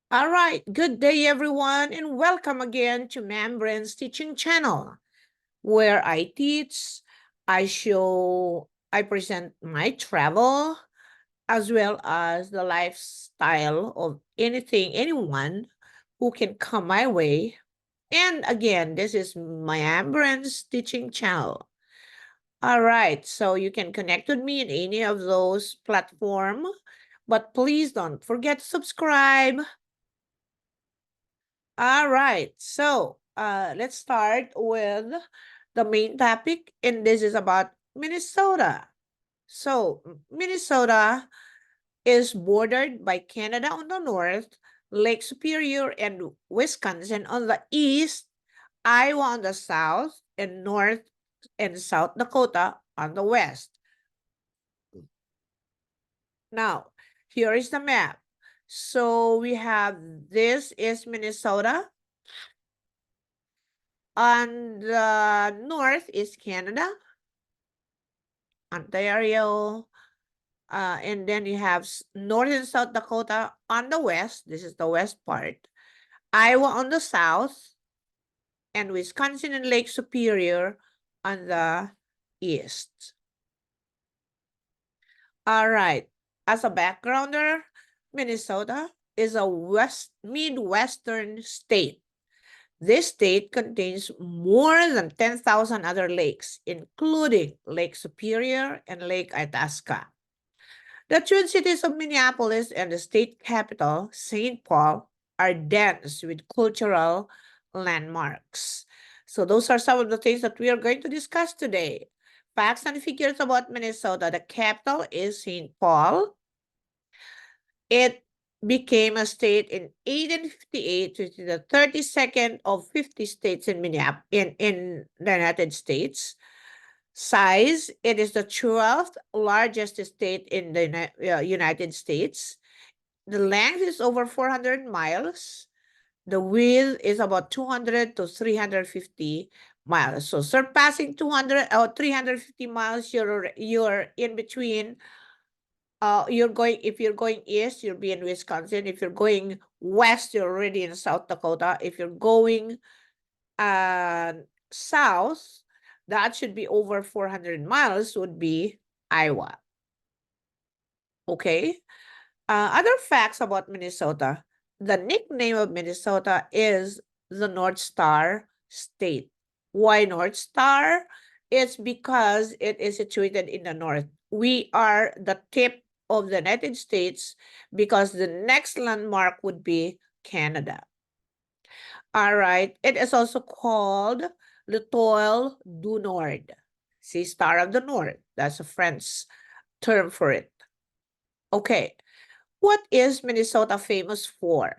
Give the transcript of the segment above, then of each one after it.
All right, good day everyone, and welcome again to Membrane's Teaching Channel, where I teach, I present my travel, as well as the lifestyle of anyone who can come my way. And again, this is my Membrane's Teaching Channel. All right, so you can connect with me in any of those platforms, but please don't forget to subscribe. All right. So let's start with the main topic, and this is about Minnesota. So, Minnesota is bordered by Canada on the north, Lake Superior and Wisconsin on the east, Iowa on the south, and North and South Dakota on the west. Now, here is the map. So we have this is Minnesota. On the north is Canada, Ontario, and then you have North and South Dakota on the west. This is the west part. Iowa on the south, and Wisconsin and Lake Superior on the east. All right. As a backgrounder, Minnesota is a Midwestern state. This state contains more than 10,000 other lakes, including Lake Superior and Lake Itasca. The twin cities of Minneapolis and the state capital, St. Paul, are dense with cultural landmarks. So, those are some of the things that we are going to discuss today. Facts and figures about Minnesota. The capital is St. Paul. It became a state in 1858, which is the 32nd of 50 states in in the United States. Size, it is the 12th largest state in the United States. The length is over 400 miles. The width is about 200 to 350 miles. So surpassing 200 or 350 miles, you're in between. If you're going east, you'll be in Wisconsin. If you're going west, you're already in South Dakota. If you're going south, that should be over 400 miles, would be Iowa. Okay. Other facts about Minnesota. The nickname of Minnesota is the North Star State. Why North Star? It's because it is situated in the north. We are the tip of the United States because the next landmark would be Canada. All right. It is also called L'Étoile du Nord. See, Star of the North. That's a French term for it. Okay. What is Minnesota famous for?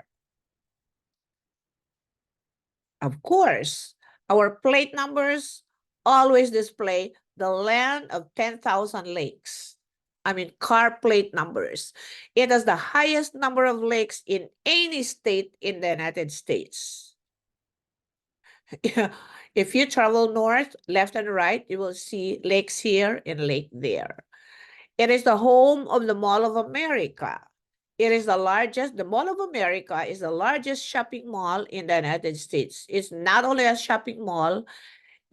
Of course, our plate numbers always display the land of 10,000 lakes. I mean, car plate numbers. It has the highest number of lakes in any state in the United States. If you travel north, left and right, you will see lakes here and lake there. It is the home of the Mall of America. The Mall of America is the largest shopping mall in the United States. It's not only a shopping mall,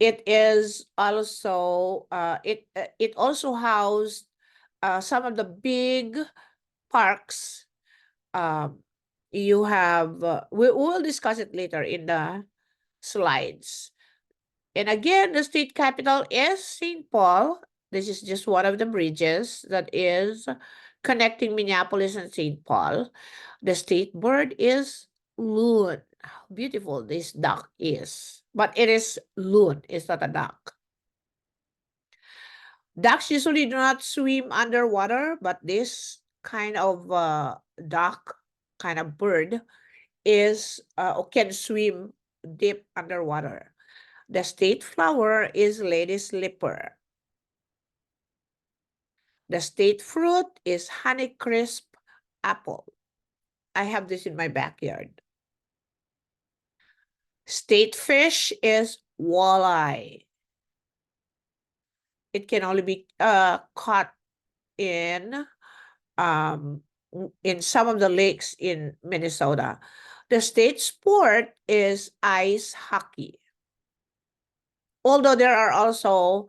it is also, it also housed some of the big parks. You have, we will discuss it later in the slides. And again, the state capital is St. Paul. This is just one of the bridges that is connecting Minneapolis and St. Paul. The state bird is loon. How beautiful this duck is. But it is loon, it's not a duck. Ducks usually do not swim underwater, but this kind of duck, kind of bird, is can swim deep underwater. The state flower is lady slipper. The state fruit is Honeycrisp apple. I have this in my backyard. State fish is walleye. It can only be caught in in some of the lakes in Minnesota. The state sport is ice hockey. Although there are also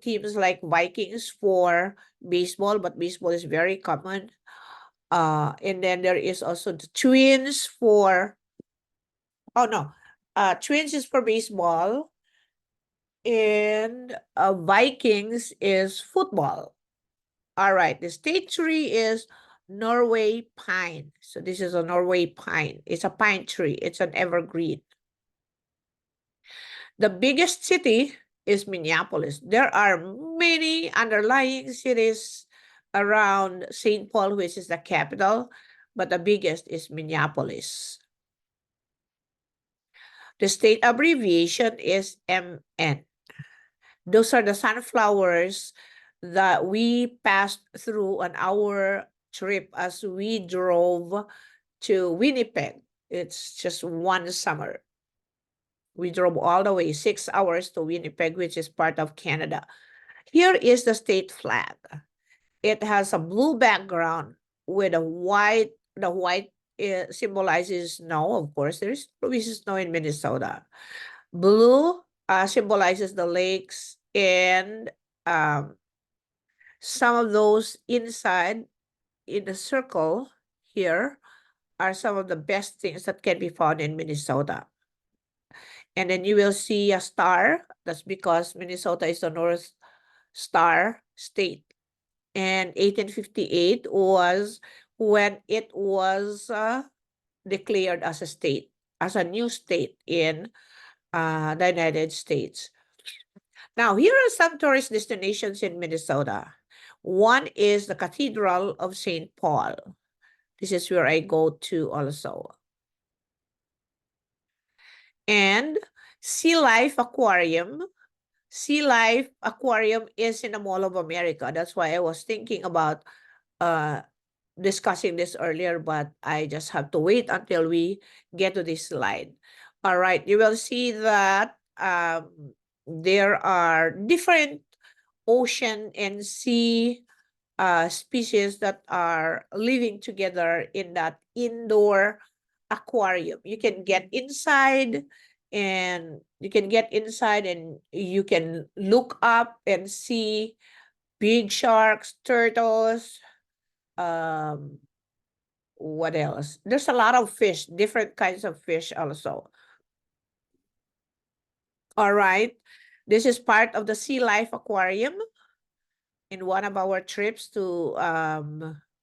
teams like Vikings for baseball, but baseball is very common. And then there is also the Twins for, oh no, Twins is for baseball, and Vikings is football. All right, the state tree is Norway pine. So this is a Norway pine. It's a pine tree. It's an evergreen. The biggest city is Minneapolis. There are many underlying cities around St. Paul, which is the capital, but the biggest is Minneapolis. The state abbreviation is MN. Those are the sunflowers that we passed through on our trip as we drove to Winnipeg. It's just one summer. We drove all the way 6 hours to Winnipeg, which is part of Canada. Here is the state flag. It has a blue background with a white. The white symbolizes snow. Of course, there's snow in Minnesota. Blue symbolizes the lakes, and some of those inside in the circle here are some of the best things that can be found in Minnesota. And then you will see a star. That's because Minnesota is the North Star state. And 1858 was when it was declared as a state, as a new state in the United States. Now, here are some tourist destinations in Minnesota. One is the Cathedral of St. Paul. This is where I go to also. And Sea Life Aquarium. Sea Life Aquarium is in the Mall of America. That's why I was thinking about discussing this earlier, but I just have to wait until we get to this slide. All right, you will see that there are different ocean and sea species that are living together in that indoor aquarium. You can get inside, and you can look up and see big sharks, turtles, what else? There's a lot of fish, different kinds of fish also. All right, this is part of the Sea Life Aquarium in one of our trips to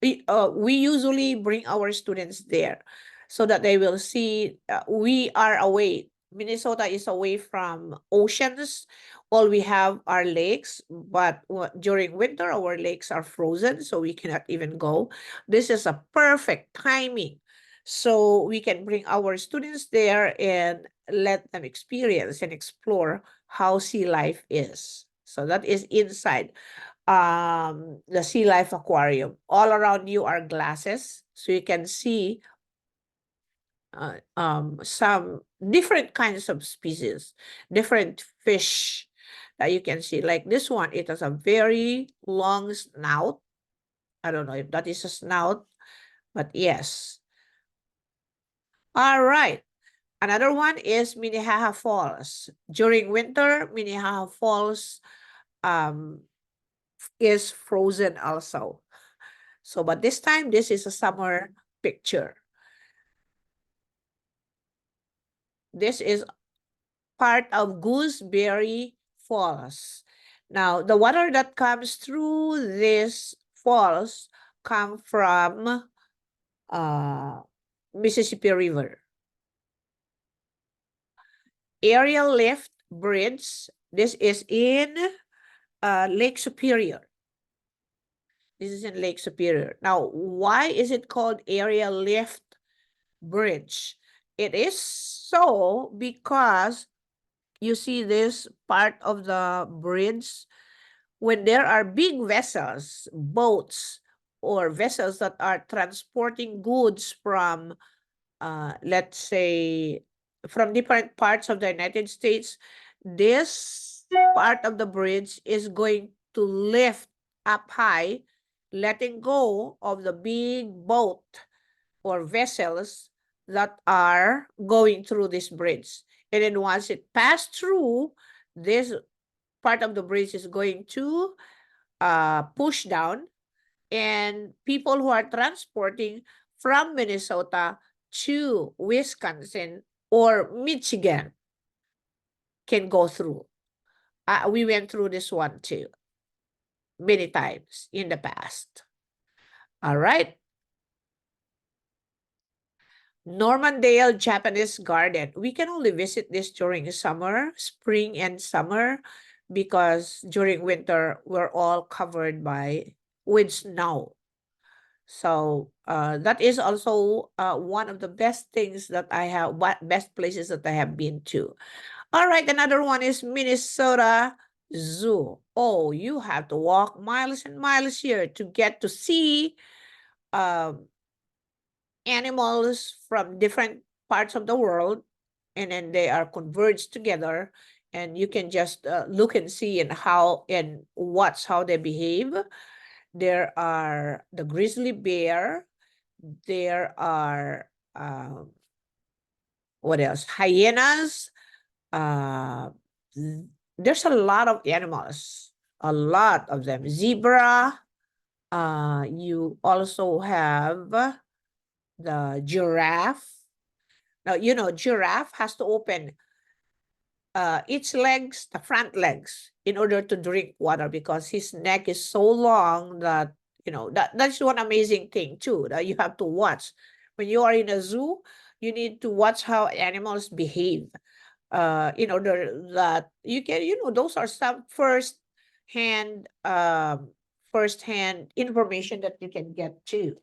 we usually bring our students there so that they will see we are away. Minnesota is away from oceans. All we have are lakes, but during winter our lakes are frozen, so we cannot even go. This is a perfect timing, so we can bring our students there and let them experience and explore how sea life is. So that is inside the Sea Life Aquarium. All around you are glasses, so you can see some different kinds of species, different fish that you can see. Like this one, it has a very long snout. I don't know if that is a snout, but yes. All right. Another one is Minnehaha Falls. During winter, Minnehaha Falls is frozen also. So, but this time, this is a summer picture. This is part of Gooseberry Falls. Now, the water that comes through this falls come from Mississippi River. Aerial lift bridge. This is in Lake Superior. This is in Lake Superior. Now, why is it called aerial lift bridge? It is so because you see this part of the bridge when there are big vessels, boats, or vessels that are transporting goods from, let's say, from different parts of the United States. This part of the bridge is going to lift up high letting go of the big boat or vessels that are going through this bridge. And then once it passed through, this part of the bridge is going to push down, and people who are transporting from Minnesota to Wisconsin or Michigan can go through. We went through this one too, many times in the past. All right. Normandale Japanese Garden. We can only visit this during summer, spring and summer, because during winter, we're all covered with snow. So that is also one of the best things that I have, best places that I have been to. All right, another one is Minnesota Zoo. Oh, you have to walk miles and miles here to get to see um, animals from different parts of the world, and then they are converged together, and you can just look and see and watch how they behave. There are the grizzly bear. There are what else? Hyenas. Uh, there's a lot of animals, a lot of them. Zebra. You also have the giraffe. Now, giraffe has to open its legs, the front legs, in order to drink water, because his neck is so long that, that's one amazing thing too, that you have to watch. When you are in a zoo, you need to watch how animals behave, in order that you can, those are some first-hand information that you can get too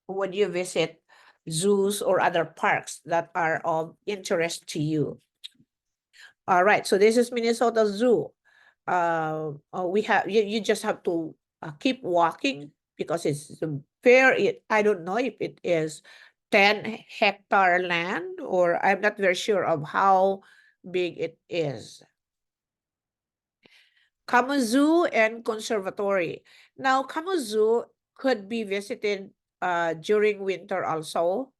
when you visit zoos or other parks that are of interest to you. All right, so this is Minnesota Zoo. We have you just have to keep walking, because it's I don't know if it is 10-hectare land, or I'm not very sure of how big it is. Kamuzu and Conservatory. Now, Kamuzu could be visited during winter also.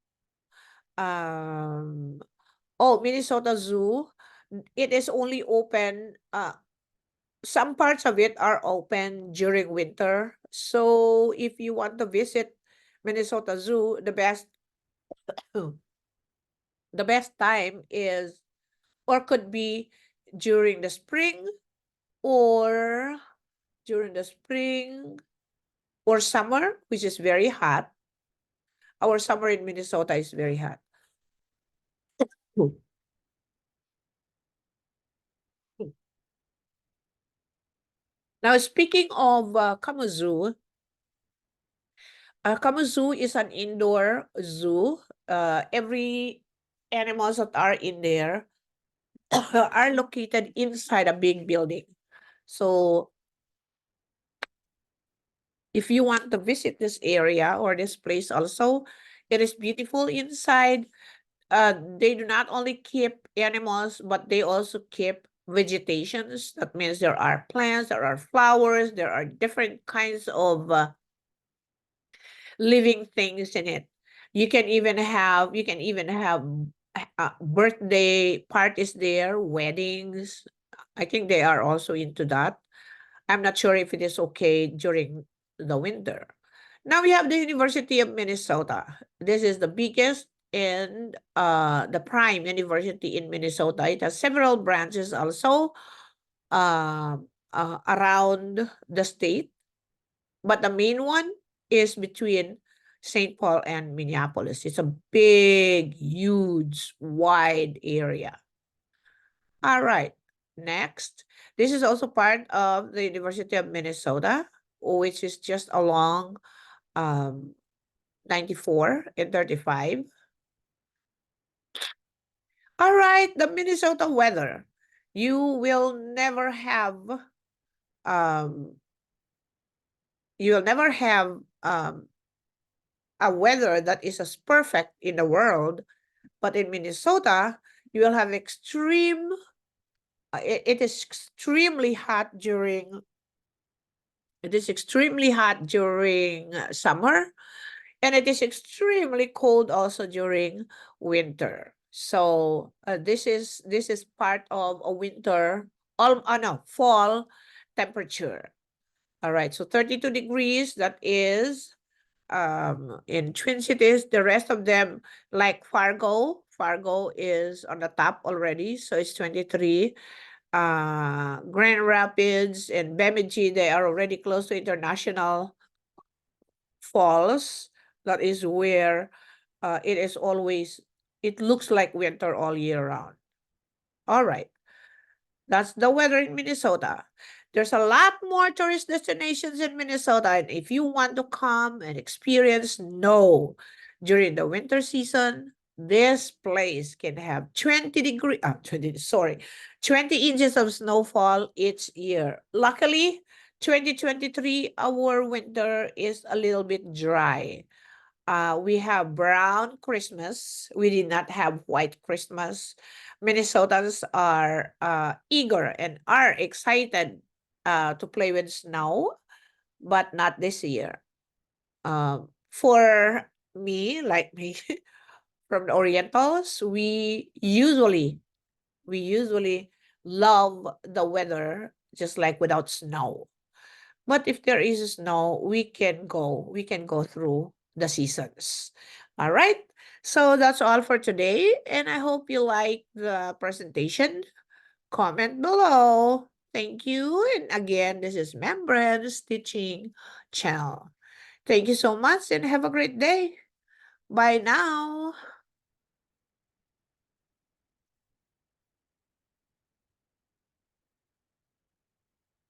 Minnesota Zoo, it is only open, some parts of it are open during winter. So if you want to visit Minnesota Zoo, the best time is, or could be, during the spring, or during the spring or summer, which is very hot. Our summer in Minnesota is very hot. Now, speaking of Kamuzu, Kamuzu is an indoor zoo. Every animals that are in there are located inside a big building. So if you want to visit this area or this place also, it is beautiful inside. They do not only keep animals, but they also keep vegetations. That means there are plants, there are flowers, there are different kinds of living things in it. You can even have birthday parties there, weddings. I think they are also into that. I'm not sure if it is okay during the winter. Now we have the University of Minnesota. This is the biggest and the prime university in Minnesota. It has several branches also around the state, but the main one is between St. Paul and Minneapolis. It's a big, huge, wide area. All right, next. This is also part of the University of Minnesota, which is just along 94 and 35. All right, the Minnesota weather. You will never have um, a weather that is as perfect in the world, but in Minnesota, you will have it is extremely hot during It is extremely hot during summer, and it is extremely cold also during winter. So this is part of a winter, no, fall temperature. All right, so 32 degrees, that is in Twin Cities. The rest of them, like Fargo is on the top already, so it's 23. Grand Rapids and Bemidji, they are already close to international falls. That is where it is always, it looks like winter all year round. All right. That's the weather in Minnesota. There's a lot more tourist destinations in Minnesota. And if you want to come and experience snow during the winter season, this place can have 20 inches of snowfall each year. Luckily, 2023, our winter is a little bit dry. We have brown Christmas. We did not have white Christmas. Minnesotans are eager and are excited to play with snow, but not this year. For me, like me, from the Orientals, we usually love the weather just like without snow. But if there is snow, we can go through the seasons. All right. So that's all for today. And I hope you like the presentation. Comment below. Thank you. And again, this is Membran's Teaching Channel. Thank you so much and have a great day. Bye now.